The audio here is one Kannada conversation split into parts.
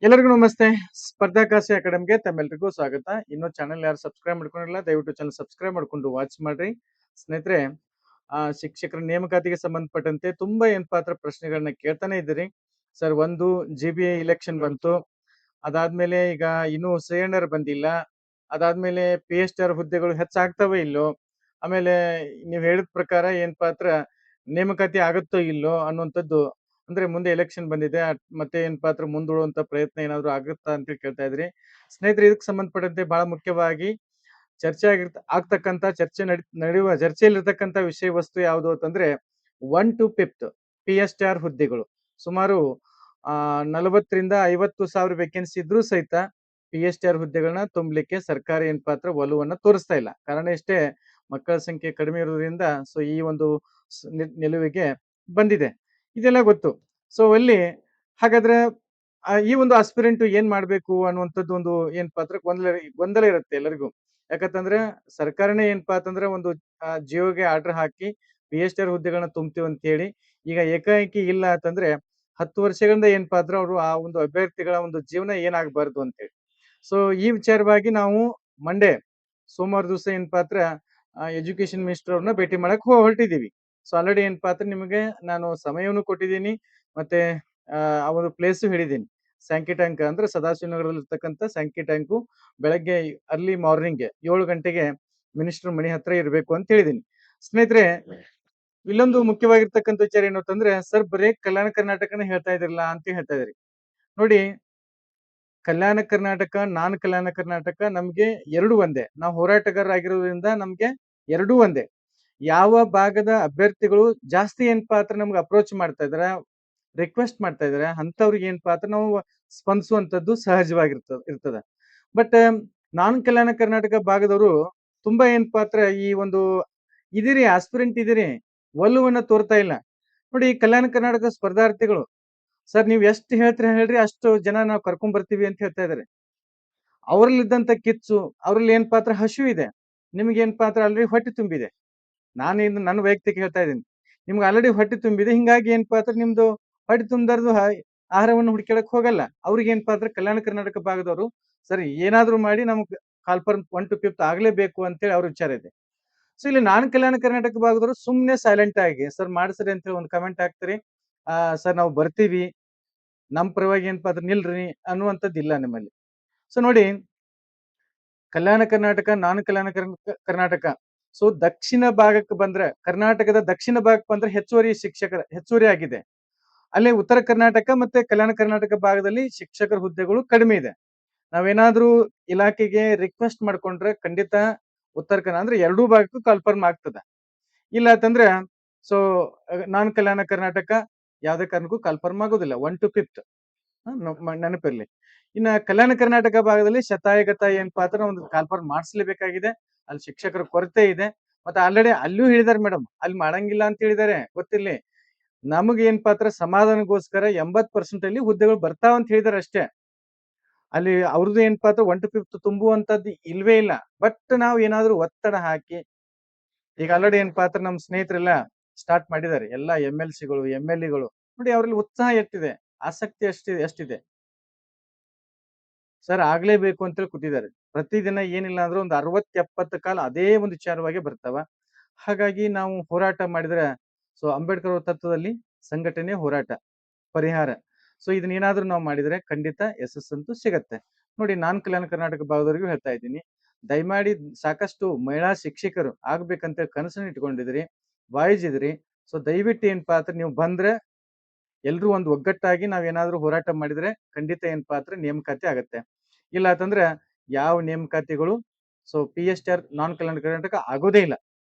ಎಲ್ಲರಿಗೂ ನಮಸ್ತೆ. ಸ್ಪರ್ಧಾಕಾಸಿ ಅಕಾಡೆಮಿಗೆ ತಮ್ಮೆಲ್ಲರಿಗೂ ಸ್ವಾಗತ. ಇನ್ನೂ ಚಾನೆಲ್ ಯಾರು ಸಬ್ಸ್ಕ್ರೈಬ್ ಮಾಡ್ಕೊಂಡಿಲ್ಲ, ದಯವಿಟ್ಟು ಚಾನೆಲ್ ಸಬ್ಸ್ಕ್ರೈಬ್ ಮಾಡ್ಕೊಂಡು ವಾಚ್ ಮಾಡ್ರಿ. ಸ್ನೇಹಿತರೆ, ಶಿಕ್ಷಕರ ನೇಮಕಾತಿಗೆ ಸಂಬಂಧಪಟ್ಟಂತೆ ತುಂಬಾ ಏನಪ್ಪಾ ಅಂದ್ರೆ ಪ್ರಶ್ನೆಗಳನ್ನ ಕೇಳ್ತಾನೆ ಇದ್ದೀರಿ. ಸರ್, ಒಂದು GBA ಇಲೆಕ್ಷನ್ ಬಂತು. ಅದಾದ್ಮೇಲೆ ಈಗ ಇನ್ನೂ CNR ಬಂದಿಲ್ಲ. ಅದಾದ್ಮೇಲೆ PSR ಹುದ್ದೆಗಳು ಹೆಚ್ಚಾಗ್ತವೋ ಇಲ್ಲೋ, ಆಮೇಲೆ ನೀವ್ ಹೇಳಿದ ಪ್ರಕಾರ ಏನಪ್ಪಾ ಅಂದ್ರ ನೇಮಕಾತಿ ಆಗುತ್ತೋ ಇಲ್ಲೋ ಅನ್ನುವಂಥದ್ದು, ಅಂದ್ರೆ ಮುಂದೆ ಎಲೆಕ್ಷನ್ ಬಂದಿದೆ. ಮತ್ತೆ ಏನಪ್ಪಾ ಅಂದ್ರ ಮುಂದೂಡುವಂತ ಪ್ರಯತ್ನ ಏನಾದ್ರು ಆಗುತ್ತಾ ಅಂತ ಕೇಳ್ತಾ ಇದ್ರಿ. ಸ್ನೇಹಿತರೆ, ಇದಕ್ಕೆ ಸಂಬಂಧಪಟ್ಟಂತೆ ಬಹಳ ಮುಖ್ಯವಾಗಿ ಚರ್ಚೆ ಆಗ್ತಕ್ಕಂತ ನಡೆಯುವ ಚರ್ಚೆಯಲ್ಲಿರ್ತಕ್ಕಂತ ವಿಷಯ ವಸ್ತು ಯಾವುದು ಅಂತಂದ್ರೆ 1 to 5th PSR ಹುದ್ದೆಗಳು. ಸುಮಾರು 40ರಿಂದ 50,000 ವೇಕೆನ್ಸಿ ಇದ್ರೂ ಸಹಿತ PSR ಹುದ್ದೆಗಳನ್ನ ತುಂಬಲಿಕ್ಕೆ ಸರ್ಕಾರ ಏನಪ್ಪಾ ಅಂದ್ರ ಒಲವನ್ನ ತೋರಿಸ್ತಾ ಇಲ್ಲ. ಕಾರಣ ಇಷ್ಟೇ, ಮಕ್ಕಳ ಸಂಖ್ಯೆ ಕಡಿಮೆ ಇರೋದ್ರಿಂದ ಸೊ ಈ ಒಂದು ನಿಲುವಿಗೆ ಬಂದಿದೆ. ಇದೆಲ್ಲ ಗೊತ್ತು. ಸೊ ಅಲ್ಲಿ ಹಾಗಾದ್ರೆ ಈ ಒಂದು ಆಸ್ಪಿರೆಂಟ್ ಏನ್ ಮಾಡ್ಬೇಕು ಅನ್ನುವಂಥದ್ದು ಒಂದು ಏನಪ್ಪಾ ಅಂದ್ರೆ ಗೊಂದಲ ಇರುತ್ತೆ ಎಲ್ಲರಿಗೂ. ಯಾಕಂತಂದ್ರೆ ಸರ್ಕಾರನೇ ಏನಪ್ಪಾ ಅಂತಂದ್ರೆ ಒಂದು ಜಿಯೋಗೆ ಆರ್ಡರ್ ಹಾಕಿ PSR ಹುದ್ದೆಗಳನ್ನ ತುಂಬ್ತೀವಿ ಅಂತ ಹೇಳಿ ಈಗ ಏಕಾಏಕಿ ಇಲ್ಲ ಅಂತಂದ್ರೆ 10 ವರ್ಷಗಳಿಂದ ಏನಪ್ಪಾ ಅಂದ್ರೆ ಅವರು ಆ ಒಂದು ಅಭ್ಯರ್ಥಿಗಳ ಒಂದು ಜೀವನ ಏನಾಗಬಾರ್ದು ಅಂತೇಳಿ. ಸೊ ಈ ವಿಚಾರವಾಗಿ ನಾವು ಮಂಡೇ ಸೋಮವಾರ ದಿವಸ ಏನಪ್ಪಾ ಅಂದ್ರೆ ಎಜುಕೇಶನ್ ಮಿನಿಸ್ಟರ್ ಅವ್ರನ್ನ ಭೇಟಿ ಮಾಡಕ್ ಹೊರಟಿದೀವಿ. ಸೊ ಆಲ್ರೆಡಿ ಏನಪ್ಪಾ ಅಂದ್ರೆ ನಿಮಗೆ ನಾನು ಸಮಯವನ್ನು ಕೊಟ್ಟಿದ್ದೀನಿ, ಮತ್ತೆ ಆ ಒಂದು ಪ್ಲೇಸ್ ಹೇಳಿದ್ದೀನಿ. ಸ್ಯಾಂಕಿ ಟ್ಯಾಂಕ್ ಅಂದ್ರೆ ಸದಾಶಿವನಗರದಲ್ಲಿ ಇರ್ತಕ್ಕಂಥ ಸ್ಯಾಂಕಿ ಟ್ಯಾಂಕು ಬೆಳಗ್ಗೆ ಅರ್ಲಿ ಮಾರ್ನಿಂಗ್ 7 ಗಂಟೆಗೆ ಮಿನಿಸ್ಟರ್ ಮನೆ ಹತ್ರ ಇರಬೇಕು ಅಂತ ಹೇಳಿದೀನಿ. ಸ್ನೇಹಿತರೆ, ಇಲ್ಲೊಂದು ಮುಖ್ಯವಾಗಿರ್ತಕ್ಕಂಥ ವಿಚಾರ ಏನು ಅಂತಂದ್ರೆ, ಸರ್ ಬರೇ ಕಲ್ಯಾಣ ಕರ್ನಾಟಕನೇ ಹೇಳ್ತಾ ಇದಿರಲ್ಲ ಅಂತ ಹೇಳ್ತಾ ಇದ್ರಿ. ನೋಡಿ, ಕಲ್ಯಾಣ ಕರ್ನಾಟಕ, ನಾನ್ ಕಲ್ಯಾಣ ಕರ್ನಾಟಕ ನಮ್ಗೆ ಎರಡು ಒಂದೇ. ನಾವು ಹೋರಾಟಗಾರರಾಗಿರೋದ್ರಿಂದ ನಮ್ಗೆ ಎರಡೂ ಒಂದೇ. ಯಾವ ಭಾಗದ ಅಭ್ಯರ್ಥಿಗಳು ಜಾಸ್ತಿ ಏನಪ್ಪಾ ಅಂದ್ರೆ ನಮ್ಗೆ ಅಪ್ರೋಚ್ ಮಾಡ್ತಾ ಇದಾರೆ, ರಿಕ್ವೆಸ್ಟ್ ಮಾಡ್ತಾ ಇದಾರೆ, ಅಂತವ್ರಿಗೆ ಏನಪ್ಪಾ ಅಂದ್ರೆ ನಾವು ಸ್ಪಂದಿಸುವಂತದ್ದು ಇರ್ತದ. ಬಟ್ ನಾನ್ ಕಲ್ಯಾಣ ಕರ್ನಾಟಕ ಭಾಗದವರು ತುಂಬಾ ಏನಪ್ಪಾ ಅಂದ್ರೆ ಈ ಒಂದು ಇದೀರಿ ಆಸ್ಪಿರೆಂಟ್ ಇದೀರಿ, ಒಲವನ್ನ ತೋರ್ತಾ ಇಲ್ಲ. ನೋಡಿ, ಕಲ್ಯಾಣ ಕರ್ನಾಟಕ ಸ್ಪರ್ಧಾರ್ಥಿಗಳು, ಸರ್ ನೀವ್ ಎಷ್ಟು ಹೇಳ್ತೀರಿ ಹೇಳ್ರಿ, ಅಷ್ಟು ಜನ ನಾವು ಕರ್ಕೊಂಡ್ ಬರ್ತೀವಿ ಅಂತ ಹೇಳ್ತಾ ಇದಾರೆ. ಅವರಲ್ಲಿದ್ದಂತ ಕಿಚ್ಚು, ಅವ್ರಲ್ಲಿ ಏನಪ್ಪಾ ಅಂದ್ರೆ ಹಸಿವು ಇದೆ. ನಿಮ್ಗೆ ಏನಪ್ಪಾ ಅಂದ್ರೆ ಆಲ್ರೆಡಿ ಹೊಟ್ಟೆ ತುಂಬಿದೆ. ನಾನು ಇದು ನನ್ನ ವೈಯಕ್ತಿಕ ಹೇಳ್ತಾ ಇದ್ದೀನಿ. ನಿಮ್ಗೆ ಆಲ್ರೆಡಿ ಹೊಟ್ಟೆ ತುಂಬಿದೆ, ಹಿಂಗಾಗಿ ಏನಪ್ಪಾ ಅಂದ್ರೆ ನಿಮ್ದು ಹೊಟ್ಟೆ ತುಂಬದಾರ್ದು ಆಹಾರವನ್ನು ಹುಡುಕ್ಯಾಡಕ್ ಹೋಗಲ್ಲ. ಅವ್ರಿಗೆ ಏನಪ್ಪಾ ಅಂದ್ರೆ ಕಲ್ಯಾಣ ಕರ್ನಾಟಕ ಭಾಗದವರು ಸರಿ ಏನಾದ್ರು ಮಾಡಿ ನಮ್ಗ್ ಕಾಲ್ಫರ್ಮ್ 1 to 5th ಆಗ್ಲೇಬೇಕು ಅಂತೇಳಿ ಅವ್ರ ವಿಚಾರ ಇದೆ. ಸೊ ಇಲ್ಲಿ ನಾನ್ ಕಲ್ಯಾಣ ಕರ್ನಾಟಕ ಭಾಗದವರು ಸುಮ್ನೆ ಸೈಲೆಂಟ್ ಆಗಿ ಸರ್ ಮಾಡ್ಸರಿ ಅಂತೇಳಿ ಒಂದು ಕಮೆಂಟ್ ಹಾಕ್ತಾರೆ. ಸರ್ ನಾವು ಬರ್ತೀವಿ, ನಮ್ ಪರವಾಗಿ ಏನಪ್ಪಾ ಅಂದ್ರೆ ನಿಲ್ರಿ ಅನ್ನುವಂಥದ್ದು ಇಲ್ಲ ನಿಮ್ಮಲ್ಲಿ. ಸೊ ನೋಡಿ, ಕಲ್ಯಾಣ ಕರ್ನಾಟಕ, ನಾನ್ ಕಲ್ಯಾಣ ಕರ್ನಾಟಕ. ಸೊ ದಕ್ಷಿಣ ಭಾಗಕ್ಕೆ ಬಂದ್ರೆ, ಕರ್ನಾಟಕದ ದಕ್ಷಿಣ ಭಾಗಕ್ಕೆ ಬಂದ್ರೆ ಹೆಚ್ಚುವರಿ ಆಗಿದೆ. ಅಲ್ಲಿ ಉತ್ತರ ಕರ್ನಾಟಕ ಮತ್ತೆ ಕಲ್ಯಾಣ ಕರ್ನಾಟಕ ಭಾಗದಲ್ಲಿ ಶಿಕ್ಷಕರ ಹುದ್ದೆಗಳು ಕಡಿಮೆ ಇದೆ. ನಾವೇನಾದ್ರೂ ಇಲಾಖೆಗೆ ರಿಕ್ವೆಸ್ಟ್ ಮಾಡ್ಕೊಂಡ್ರೆ ಖಂಡಿತ ಉತ್ತರ ಕನ್ನಡ ಅಂದ್ರೆ ಎರಡೂ ಭಾಗಕ್ಕೂ ಕನ್ಫರ್ಮ್ ಆಗ್ತದ. ಇಲ್ಲ ಅಂತಂದ್ರೆ ಸೊ ನಾನ್ ಕಲ್ಯಾಣ ಕರ್ನಾಟಕ ಯಾವ್ದೇ ಕಾರಣಕ್ಕೂ ಕನ್ಫರ್ಮ್ ಆಗೋದಿಲ್ಲ 1 to 5th ನೆನಪಿರ್ಲಿ. ಇನ್ನ ಕಲ್ಯಾಣ ಕರ್ನಾಟಕ ಭಾಗದಲ್ಲಿ ಶತಾಯಗತಾಯ ಏನಪ್ಪಾ ಅಂದ್ರೆ ಒಂದು ಕನ್ಫರ್ಮ್ ಮಾಡಿಸ್ಲೇಬೇಕಾಗಿದೆ. ಅಲ್ಲಿ ಶಿಕ್ಷಕರ ಕೊರತೆ ಇದೆ. ಮತ್ತೆ ಆಲ್ರೆಡಿ ಅಲ್ಲೂ ಹೇಳಿದಾರೆ ಮೇಡಮ್, ಅಲ್ಲಿ ಮಾಡಂಗಿಲ್ಲ ಅಂತ ಹೇಳಿದಾರೆ. ಗೊತ್ತಿರ್ಲಿ, ನಮಗೆ ಏನಪ್ಪಾ ಅಂದ್ರೆ ಸಮಾಧಾನಗೋಸ್ಕರ 80% ಅಲ್ಲಿ ಹುದ್ದೆಗಳು ಬರ್ತಾವ ಅಂತ ಹೇಳಿದಾರೆ ಅಷ್ಟೇ. ಅಲ್ಲಿ ಅವ್ರದ್ದು ಏನಪ್ಪಾ ಅಂದ್ರೆ 1 to 5th ತುಂಬುವಂತದ್ದು ಇಲ್ವೇ ಇಲ್ಲ. ಬಟ್ ನಾವು ಏನಾದ್ರು ಒತ್ತಡ ಹಾಕಿ, ಈಗ ಆಲ್ರೆಡಿ ಏನಪ್ಪಾ ಅಂದ್ರೆ ನಮ್ಮ ಸ್ನೇಹಿತರೆಲ್ಲ ಸ್ಟಾರ್ಟ್ ಮಾಡಿದ್ದಾರೆ. ಎಲ್ಲ MLCಗಳು, MLEಗಳು ನೋಡಿ, ಅವ್ರಲ್ಲಿ ಉತ್ಸಾಹ ಎಷ್ಟಿದೆ, ಆಸಕ್ತಿ ಎಷ್ಟಿದೆ. ಸರ್ ಆಗ್ಲೇಬೇಕು ಅಂತೇಳಿ ಕೂತಿದ್ದಾರೆ. ಪ್ರತಿದಿನ ಏನಿಲ್ಲ ಅಂದ್ರೂ ಒಂದು 60-70 ಕಾಲ ಅದೇ ಒಂದು ವಿಚಾರವಾಗಿ ಬರ್ತಾವ. ಹಾಗಾಗಿ ನಾವು ಹೋರಾಟ ಮಾಡಿದ್ರೆ, ಸೊ ಅಂಬೇಡ್ಕರ್ ಅವ್ರ ತತ್ವದಲ್ಲಿ ಸಂಘಟನೆ, ಹೋರಾಟ, ಪರಿಹಾರ. ಸೊ ಇದನ್ನೇನಾದ್ರೂ ನಾವು ಮಾಡಿದ್ರೆ ಖಂಡಿತ ಯಶಸ್ಸಂತೂ ಸಿಗತ್ತೆ. ನೋಡಿ, ನಾನ್ ಕಲ್ಯಾಣ ಕರ್ನಾಟಕ ಭಾಗದವರಿಗೂ ಹೇಳ್ತಾ ಇದ್ದೀನಿ, ದಯಮಾಡಿ ಸಾಕಷ್ಟು ಮಹಿಳಾ ಶಿಕ್ಷಕರು ಆಗ್ಬೇಕಂತ ಕನಸನ್ನ ಇಟ್ಕೊಂಡಿದ್ರಿ, ವಾಯಿಸಿದ್ರಿ. ಸೊ ದಯವಿಟ್ಟು ಏನಪ್ಪಾ ಅಂದ್ರೆ ನೀವು ಬಂದ್ರೆ ಎಲ್ರೂ ಒಂದು ಒಗ್ಗಟ್ಟಾಗಿ ನಾವೇನಾದ್ರೂ ಹೋರಾಟ ಮಾಡಿದ್ರೆ ಖಂಡಿತ ಏನಪ್ಪಾ ಅಂದ್ರೆ ನೇಮಕಾತಿ ಆಗತ್ತೆ. ಇಲ್ಲ ಅಂತಂದ್ರೆ ಯಾವ ನೇಮಕಾತಿಗಳು ಸೊ PSR ನಾನ್ ಕಲ್ಯಾಣ ಕರ್ನಾಟಕ ಆಗೋದೇ ಇಲ್ಲ.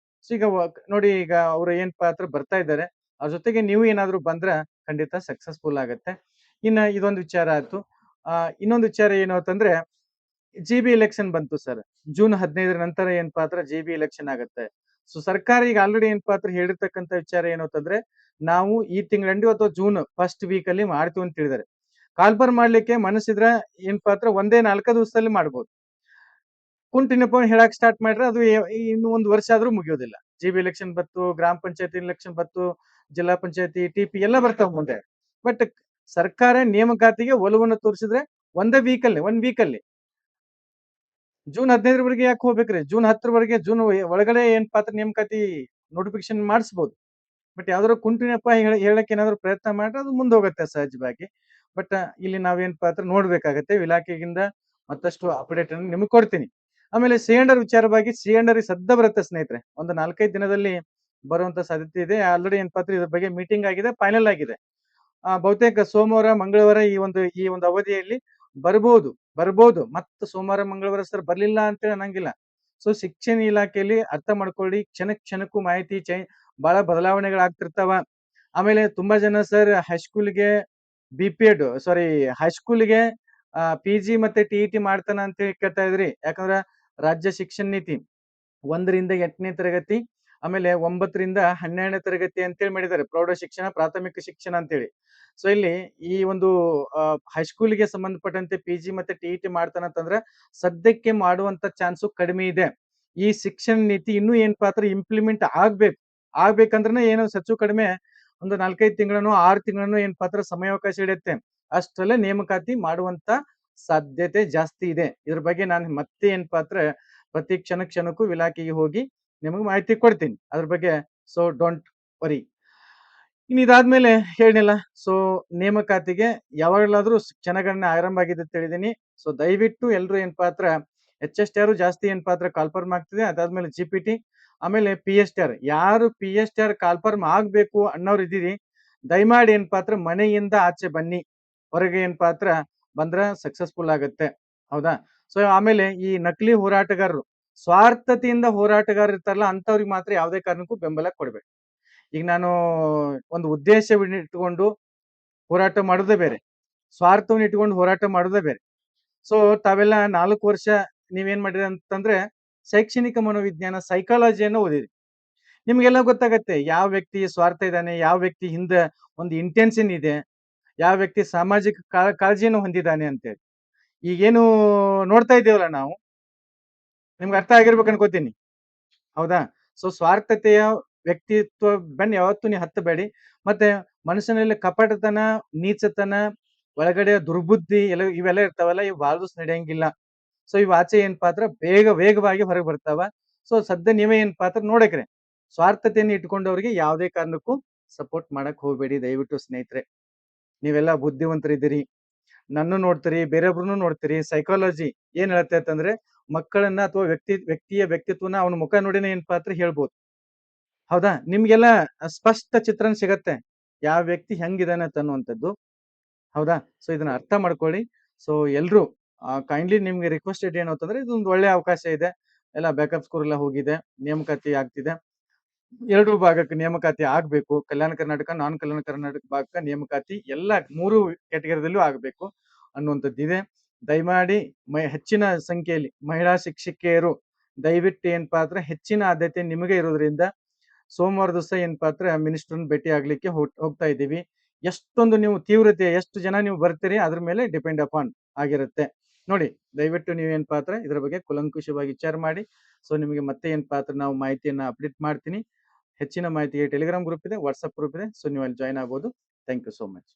ಸೊ ಈಗ ನೋಡಿ, ಈಗ ಅವ್ರು ಏನಪ್ಪಾ ಅಂದ್ರೆ ಬರ್ತಾ ಇದ್ದಾರೆ. ಅವ್ರ ಜೊತೆಗೆ ನೀವು ಏನಾದ್ರು ಬಂದ್ರೆ ಖಂಡಿತ ಸಕ್ಸಸ್ಫುಲ್ ಆಗತ್ತೆ. ಇನ್ನ ಇದೊಂದು ವಿಚಾರ ಆಯ್ತು. ಇನ್ನೊಂದು ವಿಚಾರ ಏನು ಅಂತಂದ್ರೆ, GB ಎಲೆಕ್ಷನ್ ಬಂತು ಸರ್. ಜೂನ್ 15 ನಂತರ ಏನಪ್ಪಾ ಅಂದ್ರೆ GB ಎಲೆಕ್ಷನ್ ಆಗತ್ತೆ. ಸೊ ಸರ್ಕಾರ ಈಗ ಆಲ್ರೆಡಿ ಏನಪ್ಪಾ ಅಂದ್ರೆ ಹೇಳಿರ್ತಕ್ಕಂಥ ವಿಚಾರ ಏನು ಅಂತಂದ್ರೆ, ನಾವು ಈ ತಿಂಗಳಂಡಿ ಅಥವಾ ಜೂನ್ ಫಸ್ಟ್ ವೀಕ್ ಅಲ್ಲಿ ಮಾಡ್ತೀವಿ ಅಂತ ಹೇಳಿದ್ದಾರೆ. ಕಾಲ್ಫರ್ ಮಾಡ್ಲಿಕ್ಕೆ ಮನಸ್ಸಿದ್ರೆ ಏನಪ್ಪಾ ಅಂದ್ರೆ ಒಂದೇ 4 ದಿವಸದಲ್ಲಿ ಮಾಡ್ಬೋದು. ಕುಂಟಿನಪ್ಪ ಹೇಳಕ್ ಸ್ಟಾರ್ಟ್ ಮಾಡ್ರೆ ಅದು ಇನ್ನು 1 ವರ್ಷ ಆದ್ರೂ ಮುಗಿಯೋದಿಲ್ಲ. GB ಎಲೆಕ್ಷನ್ ಬತ್ತು, ಗ್ರಾಮ ಪಂಚಾಯತಿ ಎಲೆಕ್ಷನ್ ಬತ್ತು, ಜಿಲ್ಲಾ ಪಂಚಾಯತಿ, TP ಎಲ್ಲ ಬರ್ತಾವ ಮುಂದೆ. ಬಟ್ ಸರ್ಕಾರ ನೇಮಕಾತಿಗೆ ಒಲವನ್ನು ತೋರಿಸಿದ್ರೆ ಒಂದೇ ವೀಕಲ್ಲಿ 1 ವೀಕಲ್ಲಿ. ಜೂನ್ 15ರವರೆಗೆ ಯಾಕೆ ಹೋಗ್ಬೇಕ್ರಿ? ಜೂನ್ 10ರವರೆಗೆ ಒಳಗಡೆ ಏನಪ್ಪಾ ಅಂದ್ರೆ ನೇಮಕಾತಿ ನೋಟಿಫಿಕೇಶನ್ ಮಾಡಿಸ್ಬೋದು. ಬಟ್ ಯಾವ್ದಾದ್ರು ಕುಂಟಿನಪ್ಪ ಹೇಳಕ್ ಏನಾದ್ರು ಪ್ರಯತ್ನ ಮಾಡ್ರೆ ಅದು ಮುಂದೋಗತ್ತೆ ಸಹಜವಾಗಿ. ಬಟ್ ಇಲ್ಲಿ ನಾವೇನಪ್ಪಾ ಅಂದ್ರೆ ನೋಡ್ಬೇಕಾಗತ್ತೆ. ಇಲಾಖೆಗಿಂದ ಮತ್ತಷ್ಟು ಅಪ್ಡೇಟ್ ಅನ್ನು ನಿಮಗೆ ಕೊಡ್ತೀನಿ. ಆಮೇಲೆ ಸಿ.ಅಂಡ್.ಆರ್ ವಿಚಾರವಾಗಿ ಸಿ.ಅಂಡ್.ಆರ್ ಸದ್ಯ ಬರುತ್ತೆ ಸ್ನೇಹಿತರೆ. ಒಂದು 4, 5 ದಿನದಲ್ಲಿ ಬರುವಂತ ಸಾಧ್ಯತೆ ಇದೆ. ಆಲ್ರೆಡಿ ಏನಪ್ಪಾ ಅಂದ್ರೆ ಇದ್ರ ಬಗ್ಗೆ ಮೀಟಿಂಗ್ ಆಗಿದೆ, ಫೈನಲ್ ಆಗಿದೆ. ಬಹುತೇಕ ಸೋಮವಾರ, ಮಂಗಳವಾರ ಈ ಒಂದು ಅವಧಿಯಲ್ಲಿ ಬರ್ಬೋದು ಬರ್ಬೋದು. ಮತ್ತೆ ಸೋಮವಾರ, ಮಂಗಳವಾರ ಸರ್ ಬರ್ಲಿಲ್ಲ ಅಂತೇಳಿ ಅನ್ನಂಗಿಲ್ಲ. ಸೊ ಶಿಕ್ಷಣ ಇಲಾಖೆಯಲ್ಲಿ ಅರ್ಥ ಮಾಡ್ಕೊಳ್ಳಿ, ಕ್ಷಣಕ್ಕೂ ಮಾಹಿತಿ ಬಹಳ ಬದಲಾವಣೆಗಳಾಗ್ತಿರ್ತಾವ. ಆಮೇಲೆ ತುಂಬಾ ಜನ ಸರ್ ಹೈಸ್ಕೂಲ್‌ಗೆ ಬಿ.ಪಿ.ಎಡ್ ಸಾರಿ ಹೈಸ್ಕೂಲ್‌ಗೆ ಪಿ.ಜಿ ಮತ್ತೆ ಟಿ.ಇ.ಟಿ ಮಾಡ್ತಾನ ಅಂತ ಕೇಳ್ತಾ ಇದ್ರಿ. ಯಾಕಂದ್ರ ರಾಜ್ಯ ಶಿಕ್ಷಣ ನೀತಿ 1ರಿಂದ 8ನೇ ತರಗತಿ, ಆಮೇಲೆ 9ರಿಂದ 12ನೇ ತರಗತಿ ಅಂತೇಳಿ ಮಾಡಿದ್ದಾರೆ. ಪ್ರೌಢ ಶಿಕ್ಷಣ, ಪ್ರಾಥಮಿಕ ಶಿಕ್ಷಣ ಅಂತೇಳಿ. ಸೊ ಇಲ್ಲಿ ಈ ಒಂದು ಹೈಸ್ಕೂಲ್‌ಗೆ ಸಂಬಂಧಪಟ್ಟಂತೆ ಪಿ.ಜಿ ಮತ್ತೆ ಟಿ.ಇ.ಟಿ ಮಾಡ್ತಾನಂತಂದ್ರೆ ಸದ್ಯಕ್ಕೆ ಮಾಡುವಂತ ಚಾನ್ಸು ಕಡಿಮೆ ಇದೆ. ಈ ಶಿಕ್ಷಣ ನೀತಿ ಇನ್ನೂ ಏನಪ್ಪಾ ಅಂದ್ರೆ ಇಂಪ್ಲಿಮೆಂಟ್ ಆಗ್ಬೇಕು. ಆಗ್ಬೇಕಂದ್ರೇನೆ ಏನು ಹೆಚ್ಚು ಕಡಿಮೆ ಒಂದು 4, 5 ತಿಂಗಳನ್ನೋ 6 ತಿಂಗಳನ್ನೋ ಏನಪ್ಪಾ ಅಂದ್ರೆ ಸಮಯಾವಕಾಶ ಹಿಡಿಯುತ್ತೆ. ಅಷ್ಟರಲ್ಲೇ ನೇಮಕಾತಿ ಮಾಡುವಂತ ಸಾಧ್ಯತೆ ಜಾಸ್ತಿ ಇದೆ. ಇದ್ರ ಬಗ್ಗೆ ನಾನು ಮತ್ತೆ ಏನಪ್ಪಾ ಅಂದ್ರೆ ಪ್ರತಿ ಕ್ಷಣಕ್ಕೂ ಇಲಾಖೆಗೆ ಹೋಗಿ ನಿಮಗೆ ಮಾಹಿತಿ ಕೊಡ್ತೀನಿ ಅದ್ರ ಬಗ್ಗೆ. So don't worry. ಇನ್ನು ಇದಾದ್ಮೇಲೆ ಹೇಳಿನಲ್ಲ, ಸೊ ನೇಮಕಾತಿಗೆ ಯಾವಾಗಲಾದ್ರೂ ಕ್ಷಣಗಣನೆ ಆರಂಭ ಆಗಿದೆ ಅಂತ ಹೇಳಿದೀನಿ. ಸೊ ದಯವಿಟ್ಟು ಎಲ್ರು ಏನಪ್ಪಾ ಅಂದ್ರೆ HSTR ಜಾಸ್ತಿ ಏನಪ್ಪಾ ಅಂದ್ರೆ ಕಾಲ್ಫರ್ಮ್ ಆಗ್ತಿದೆ. ಅದಾದ್ಮೇಲೆ GPT, ಆಮೇಲೆ PSTR. ಯಾರು PSTR ಕಾಲ್ಫರ್ಮ್ ಆಗ್ಬೇಕು ಅನ್ನೋರು ಇದೀರಿ, ದಯಮಾಡಿ ಏನಪ್ಪಾ ಅಂದ್ರೆ ಮನೆಯಿಂದ ಆಚೆ ಬನ್ನಿ. ಹೊರಗೆ ಏನಪ್ಪಾ ಅಂದ್ರೆ ಬಂದ್ರ ಸಕ್ಸಸ್ಫುಲ್ ಆಗುತ್ತೆ. ಹೌದಾ? ಸೊ ಆಮೇಲೆ ಈ ನಕಲಿ ಹೋರಾಟಗಾರರು, ಸ್ವಾರ್ಥತೆಯಿಂದ ಹೋರಾಟಗಾರರು ಇರ್ತಾರಲ್ಲ ಅಂತವ್ರಿಗೆ ಮಾತ್ರ ಯಾವುದೇ ಕಾರಣಕ್ಕೂ ಬೆಂಬಲ ಕೊಡ್ಬೇಡಿ. ಈಗ ನಾನು ಒಂದು ಉದ್ದೇಶವನ್ನ ಇಟ್ಕೊಂಡು ಹೋರಾಟ ಮಾಡೋದೇ ಬೇರೆ. ಸ್ವಾರ್ಥವನ್ನ ಇಟ್ಕೊಂಡು ಹೋರಾಟ ಮಾಡೋದೇ ಬೇರೆ. ಸೊ ತಾವೆಲ್ಲ 4 ವರ್ಷ ನೀವೇನ್ ಮಾಡಿರಿ ಅಂತಂದ್ರೆ ಶೈಕ್ಷಣಿಕ ಮನೋವಿಜ್ಞಾನ ಸೈಕಾಲಜಿಯನ್ನು ಓದಿರಿ. ನಿಮ್ಗೆಲ್ಲ ಗೊತ್ತಾಗತ್ತೆ ಯಾವ ವ್ಯಕ್ತಿ ಸ್ವಾರ್ಥ ಇದ್ದಾನೆ, ಯಾವ ವ್ಯಕ್ತಿ ಹಿಂದೆ ಒಂದು ಇಂಟೆನ್ಷನ್ ಇದೆ, ಯಾವ ವ್ಯಕ್ತಿ ಸಾಮಾಜಿಕ ಕಾಳಜಿಯನ್ನು ಹೊಂದಿದ್ದಾನೆ ಅಂತೇಳಿ. ಈಗೇನು ನೋಡ್ತಾ ಇದ್ದೇವಲ್ಲ ನಾವು, ನಿಮ್ಗೆ ಅರ್ಥ ಆಗಿರ್ಬೇಕು ಅನ್ಕೋತೀನಿ. ಹೌದಾ? ಸೊ ಸ್ವಾರ್ಥತೆಯ ವ್ಯಕ್ತಿತ್ವ ಬೆನ್ ಯಾವತ್ತೂ ನೀವು ಹತ್ತಬೇಡಿ. ಮತ್ತೆ ಮನುಷ್ಯನಲ್ಲಿ ಕಪಟತನ, ನೀಚತನ, ಒಳಗಡೆ ದುರ್ಬುದ್ಧಿ ಇವೆಲ್ಲ ಇರ್ತಾವಲ್ಲ, ಇವು ಬಾಳ ದಿವಸ ನಡೆಯಂಗಿಲ್ಲ. ಸೊ ಇವ್ ಆಚೆ ಏನಪ್ಪಾ ಅಂದ್ರ ವೇಗವಾಗಿ ಹೊರಗೆ ಬರ್ತಾವ. ಸೊ ಸದ್ಯ ನೀವೇ ಏನಪ್ಪಾ ಅಂದ್ರ ನೋಡಕ್ರಿ, ಸ್ವಾರ್ಥತೆಯನ್ನು ಇಟ್ಕೊಂಡವ್ರಿಗೆ ಯಾವುದೇ ಕಾರಣಕ್ಕೂ ಸಪೋರ್ಟ್ ಮಾಡಕ್ ಹೋಗ್ಬೇಡಿ ದಯವಿಟ್ಟು ಸ್ನೇಹಿತರೆ. ನೀವೆಲ್ಲ ಬುದ್ಧಿವಂತರಿದ್ದೀರಿ, ನನ್ನ ನೋಡ್ತೀರಿ, ಬೇರೊಬ್ರನ್ನು ನೋಡ್ತೀರಿ. ಸೈಕಾಲಜಿ ಏನ್ ಹೇಳತ್ತೆ ಅಂದ್ರೆ ಮಕ್ಕಳನ್ನ ಅಥವಾ ವ್ಯಕ್ತಿಯ ವ್ಯಕ್ತಿತ್ವನ ಅವನ ಮುಖ ನೋಡಿನೇ ಏನಪ್ಪಾ ಅಂದ್ರೆ ಹೇಳ್ಬೋದು. ಹೌದಾ? ನಿಮ್ಗೆಲ್ಲ ಸ್ಪಷ್ಟ ಚಿತ್ರಣ ಸಿಗತ್ತೆ ಯಾವ ವ್ಯಕ್ತಿ ಹೆಂಗಿದಾನೆ ಅನ್ನುವಂಥದ್ದು. ಹೌದಾ? ಸೊ ಇದನ್ನ ಅರ್ಥ ಮಾಡ್ಕೊಳ್ಳಿ. ಸೊ ಎಲ್ರು ಕೈಂಡ್ಲಿ ನಿಮ್ಗೆ ರಿಕ್ವೆಸ್ಟೆಡ್ ಏನು ಅಂತಂದ್ರೆ ಇದೊಂದು ಒಳ್ಳೆ ಅವಕಾಶ ಇದೆ. ಎಲ್ಲ ಬ್ಯಾಕಪ್ ಸ್ಕೋರ್ ಎಲ್ಲ ಹೋಗಿದೆ, ನೇಮಕಾತಿ ಆಗ್ತಿದೆ. 2 ಭಾಗಕ್ಕೆ ನೇಮಕಾತಿ ಆಗ್ಬೇಕು. ಕಲ್ಯಾಣ ಕರ್ನಾಟಕ, ನಾನ್ ಕಲ್ಯಾಣ ಕರ್ನಾಟಕ ಭಾಗಕ್ಕೆ ನೇಮಕಾತಿ ಎಲ್ಲ 3 ಕ್ಯಾಟಗರಿದಲ್ಲೂ ಆಗ್ಬೇಕು ಅನ್ನುವಂಥದ್ದಿದೆ. ದಯಮಾಡಿ ಹೆಚ್ಚಿನ ಸಂಖ್ಯೆಯಲ್ಲಿ ಮಹಿಳಾ ಶಿಕ್ಷಕಿಯರು ದಯವಿಟ್ಟು ಏನಪ್ಪಾ ಅಂದ್ರೆ ಹೆಚ್ಚಿನ ಆದ್ಯತೆ ನಿಮಗೆ ಇರೋದ್ರಿಂದ ಸೋಮವಾರ ದಿವಸ ಏನಪ್ಪಾ ಅಂದ್ರೆ ಮಿನಿಸ್ಟರ್ನ ಭೇಟಿ ಆಗ್ಲಿಕ್ಕೆ ಹೋಗ್ತಾ ಇದ್ದೀವಿ. ಎಷ್ಟೊಂದು ನೀವು ತೀವ್ರತೆ ಎಷ್ಟು ಜನ ನೀವು ಬರ್ತೀರಿ ಅದ್ರ ಮೇಲೆ ಡಿಪೆಂಡ್ ಅಪಾನ್ ಆಗಿರುತ್ತೆ. ನೋಡಿ ದಯವಿಟ್ಟು ನೀವೇನಪ್ಪಾ ಅಂದ್ರೆ ಇದ್ರ ಬಗ್ಗೆ ಕೂಲಂಕುಷವಾಗಿ ವಿಚಾರ ಮಾಡಿ. ಸೊ ನಿಮಗೆ ಮತ್ತೆ ಏನಪ್ಪಾ ಅಂದ್ರೆ ನಾವು ಮಾಹಿತಿಯನ್ನ ಅಪ್ಡೇಟ್ ಮಾಡ್ತೀನಿ. ಹೆಚ್ಚಿನ ಮಾಹಿತಿಗೆ ಟೆಲಿಗ್ರಾಮ್ ಗ್ರೂಪ್ ಇದೆ, ವಾಟ್ಸ್ಆಪ್ ಗ್ರೂಪ್ ಇದೆ. ಸೊ ನೀವು ಅಲ್ಲಿ ಜಾಯ್ನ್ ಆಗ್ಬೋದು. Thank you so much.